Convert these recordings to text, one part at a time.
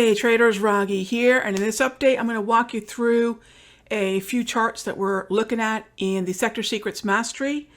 Hey traders, Raghee here, and in this update I'm going to walk you through a few charts that we're looking at in the Sector Secrets Mastery,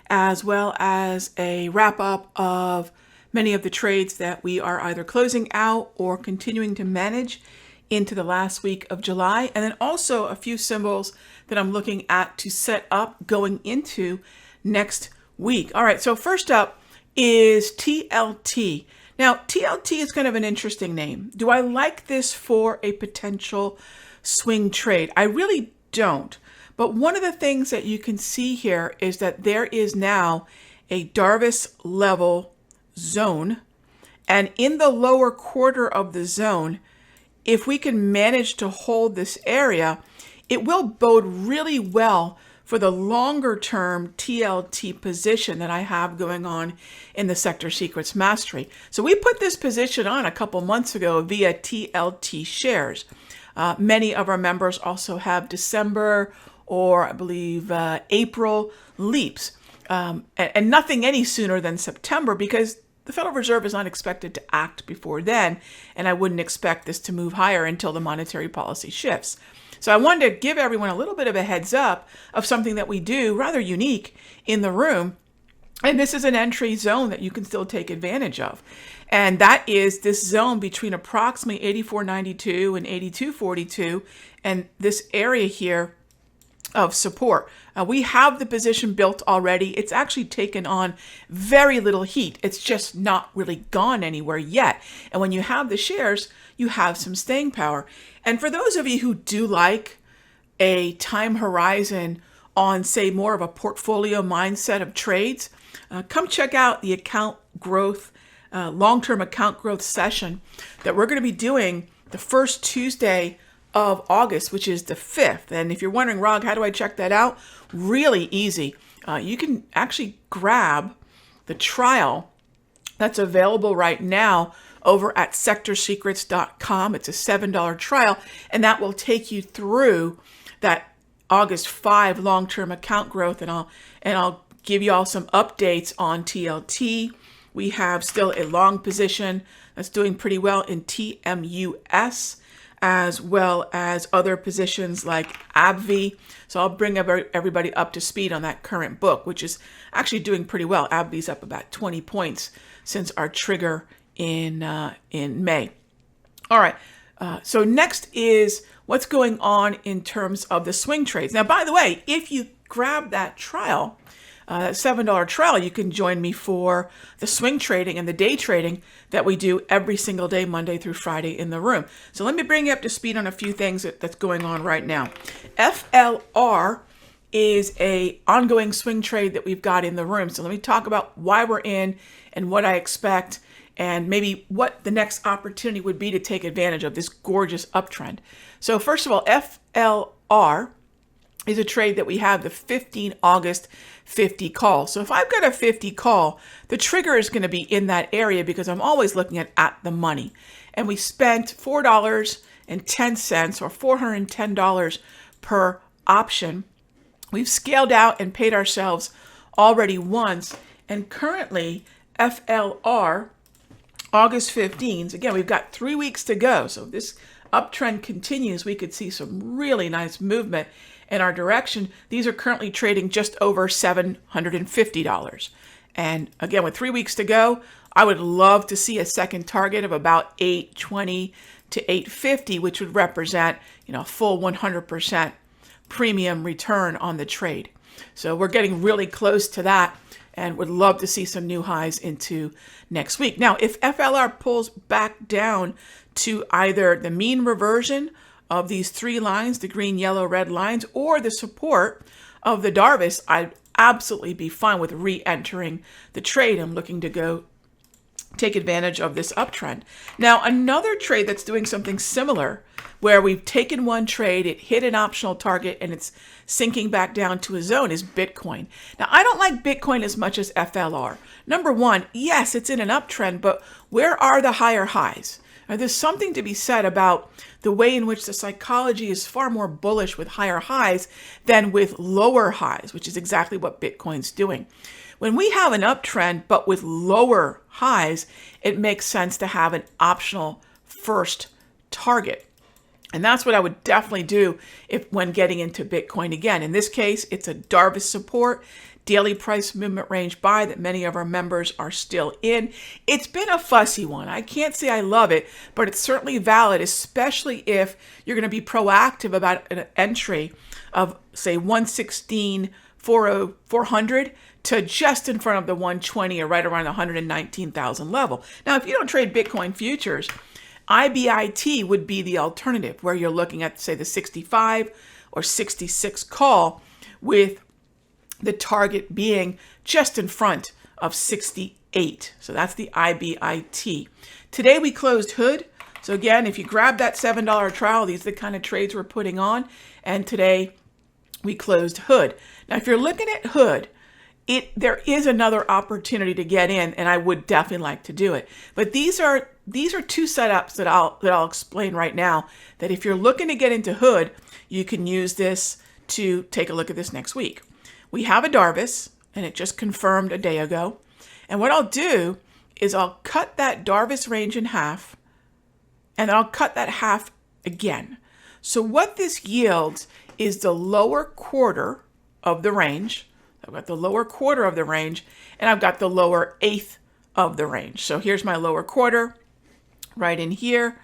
as well as a wrap up of many of the trades that we are either closing out or continuing to manage into the last week of July, and then also a few symbols that I'm looking at to set up going into next week. All right, so first up is TLT. Now, TLT is kind of an interesting name. Do I like this for a potential swing trade? I really don't. But one of the things that you can see here is that there is now a Darvas level zone. And in the lower quarter of the zone, if we can manage to hold this area, it will bode really well for the longer term TLT position that I have going on in the Sector Secrets Mastery. So we put this position on a couple months ago via TLT shares. Many of our members also have December or I believe April leaps, and nothing any sooner than September because the Federal Reserve is not expected to act before then, and I wouldn't expect this to move higher until the monetary policy shifts. So I wanted to give everyone a little bit of a heads up of something that we do rather unique in the room. And this is an entry zone that you can still take advantage of. And that is this zone between approximately 84.92 and 82.42 and this area here of support. We have the position built already. It's actually taken on very little heat. It's just not really gone anywhere yet. And when you have the shares, you have some staying power. And for those of you who do like a time horizon on, say, more of a portfolio mindset of trades, come check out the account growth, long-term account growth session that we're going to be doing the first Tuesday of August, which is the 5th. And if you're wondering, Rog, how do I check that out? Really easy. You can actually grab the trial that's available right now over at sectorsecrets.com. It's a $7 trial, and that will take you through that August 5 long-term account growth, and I'll give you all some updates on TLT. We have still a long position that's doing pretty well in TMUS, as well as other positions like AbbVie. So I'll bring everybody up to speed on that current book, which is actually doing pretty well. AbbVie's up about 20 points since our trigger in May. All right, so next is what's going on in terms of the swing trades. Now, by the way, if you grab that trial, that $7 trial, you can join me for the swing trading and the day trading that we do every single day, Monday through Friday in the room. So let me bring you up to speed on a few things that's going on right now. FLR is a ongoing swing trade that we've got in the room. So let me talk about why we're in and what I expect and maybe what the next opportunity would be to take advantage of this gorgeous uptrend. So first of all, FLR is a trade that we have the 15 August 50 call. So if I've got a 50 call, the trigger is going to be in that area because I'm always looking at the money. And we spent $4.10 or $410 per option. We've scaled out and paid ourselves already once. And currently FLR August 15th, again, we've got 3 weeks to go. So if this uptrend continues, we could see some really nice movement in our direction. These are currently trading just over $750. And again, with 3 weeks to go, I would love to see a second target of about 820 to 850, which would represent, a full 100% premium return on the trade. So we're getting really close to that and would love to see some new highs into next week. Now, if FLR pulls back down to either the mean reversion of these three lines, the green, yellow, red lines, or the support of the Darvas, I'd absolutely be fine with re-entering the trade. I'm looking to go take advantage of this uptrend. Now, another trade that's doing something similar, where we've taken one trade, it hit an optional target, and it's sinking back down to a zone, is Bitcoin. Now, I don't like Bitcoin as much as FLR. Number one, yes, it's in an uptrend, but where are the higher highs? There's something to be said about the way in which the psychology is far more bullish with higher highs than with lower highs, which is exactly what Bitcoin's doing. When we have an uptrend, but with lower highs, it makes sense to have an optional first target. And that's what I would definitely do when getting into Bitcoin again. In this case, it's a Darvas support, daily price movement range buy that many of our members are still in. It's been a fussy one. I can't say I love it, but it's certainly valid, especially if you're going to be proactive about an entry of, say, 116,400 to just in front of the 120 or right around the 119,000 level. Now, if you don't trade Bitcoin futures, IBIT would be the alternative, where you're looking at, say, the 65 or 66 call, with the target being just in front of 68. So that's the IBIT. Today we closed Hood. So again, if you grab that $7 trial, these are the kind of trades we're putting on. And today we closed Hood. Now, if you're looking at Hood, there is another opportunity to get in, and I would definitely like to do it. But these are two setups that I'll explain right now, that if you're looking to get into Hood, you can use this to take a look at this next week. We have a Darvas, and it just confirmed a day ago. And what I'll do is I'll cut that Darvas range in half, and I'll cut that half again. So what this yields is the lower quarter of the range. I've got the lower quarter of the range, and I've got the lower eighth of the range. So here's my lower quarter, right in here,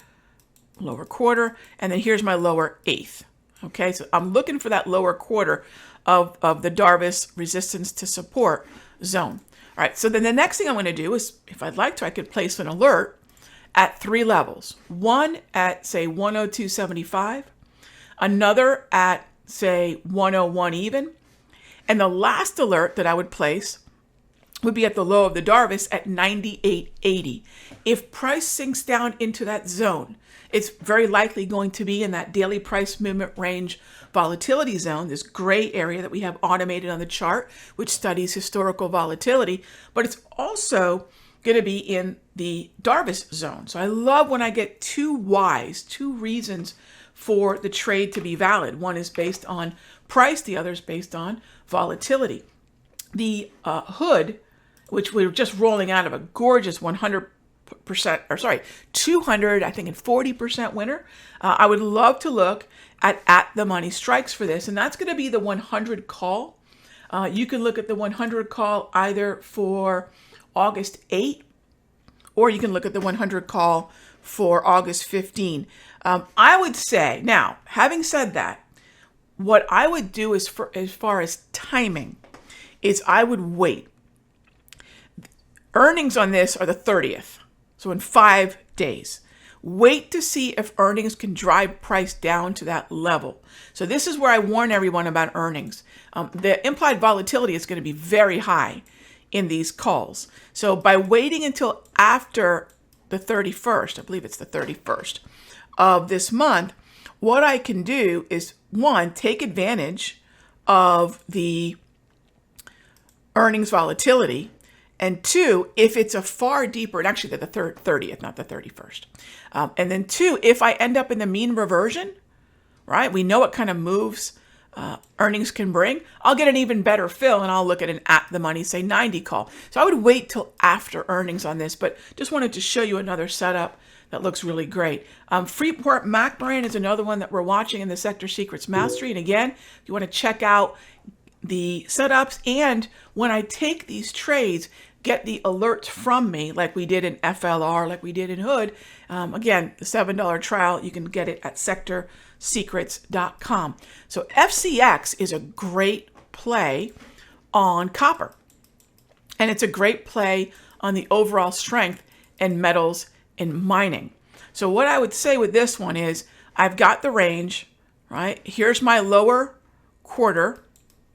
lower quarter, and then here's my lower eighth. Okay, so I'm looking for that lower quarter of the Darvas resistance to support zone. All right, so then the next thing I'm going to do is, if I'd like to, I could place an alert at 3 levels. One at, say, 102.75, another at, say, 101 even, and the last alert that I would place would be at the low of the Darvas at 98.80. If price sinks down into that zone, it's very likely going to be in that daily price movement range volatility zone, this gray area that we have automated on the chart, which studies historical volatility, but it's also going to be in the Darvas zone. So I love when I get two reasons for the trade to be valid. One is based on price, the other is based on volatility. The Hood, which we're just rolling out of a gorgeous 200, I think, and 40% winner. I would love to look at the money strikes for this, and that's going to be the 100 call. You can look at the 100 call either for August 8, or you can look at the 100 call for August 15. I would say, now, having said that, what I would do is, as far as timing, is I would wait. Earnings on this are the 30th, so in 5 days. Wait to see if earnings can drive price down to that level. So this is where I warn everyone about earnings. The implied volatility is going to be very high in these calls. So by waiting until after the 31st, I believe it's the 31st of this month, what I can do is, one, take advantage of the earnings volatility, and two, if it's a far deeper, and actually the 30th, not the 31st. And then two, if I end up in the mean reversion, right? We know what kind of moves earnings can bring. I'll get an even better fill, and I'll look at an at the money, say 90 call. So I would wait till after earnings on this, but just wanted to show you another setup that looks really great. Freeport-McMoRan is another one that we're watching in the Sector Secrets Mastery. And again, if you want to check out the setups, and when I take these trades, get the alerts from me, like we did in FLR, like we did in Hood. Again, the $7 trial, you can get it at sectorsecrets.com. So FCX is a great play on copper, and it's a great play on the overall strength in metals and mining. So what I would say with this one is, I've got the range, right? Here's my lower quarter.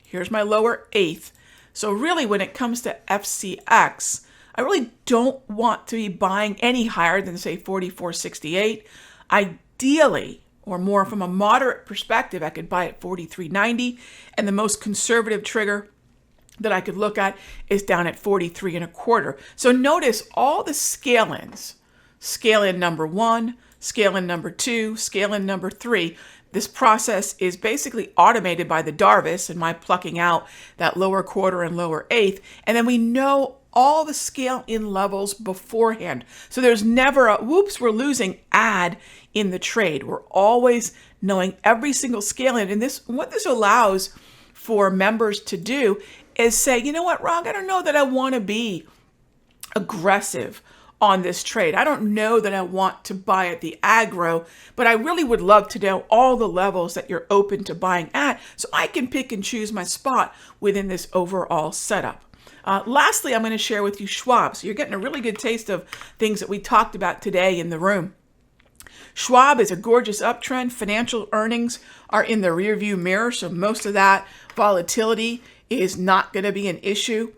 Here's my lower eighth. So really, when it comes to FCX, I really don't want to be buying any higher than, say, 44.68. Ideally, or more from a moderate perspective, I could buy at 43.90. And the most conservative trigger that I could look at is down at 43.25. So notice all the scale-ins. Scale in number 1, scale in number 2, scale in number 3. This process is basically automated by the Darvis and my plucking out that lower quarter and lower eighth. And then we know all the scale in levels beforehand. So there's never a, whoops, we're losing add in the trade. We're always knowing every single scale in. And what this allows for members to do is say, you know what, Rog, I don't know that I want to be aggressive on this trade. I don't know that I want to buy at the aggro, but I really would love to know all the levels that you're open to buying at so I can pick and choose my spot within this overall setup. Lastly, I'm going to share with you Schwab. So you're getting a really good taste of things that we talked about today in the room. Schwab is a gorgeous uptrend. Financial earnings are in the rearview mirror, so most of that volatility is not going to be an issue.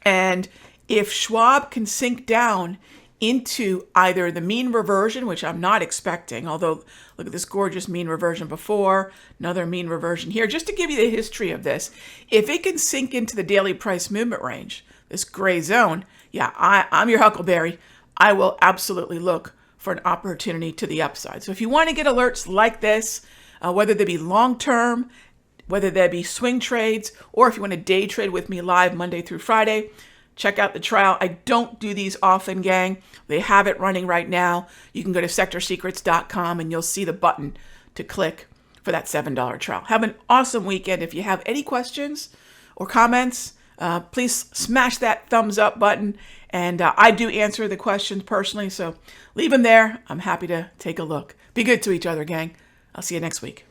And if Schwab can sink down into either the mean reversion, which I'm not expecting, although look at this gorgeous mean reversion before, another mean reversion here, just to give you the history of this. If it can sink into the daily price movement range, this gray zone, yeah, I'm your Huckleberry. I will absolutely look for an opportunity to the upside. So if you want to get alerts like this, whether they be long-term, whether they be swing trades, or if you want to day trade with me live Monday through Friday, check out the trial. I don't do these often, gang. They have it running right now. You can go to sectorsecrets.com and you'll see the button to click for that $7 trial. Have an awesome weekend. If you have any questions or comments, please smash that thumbs up button. And I do answer the questions personally, so leave them there. I'm happy to take a look. Be good to each other, gang. I'll see you next week.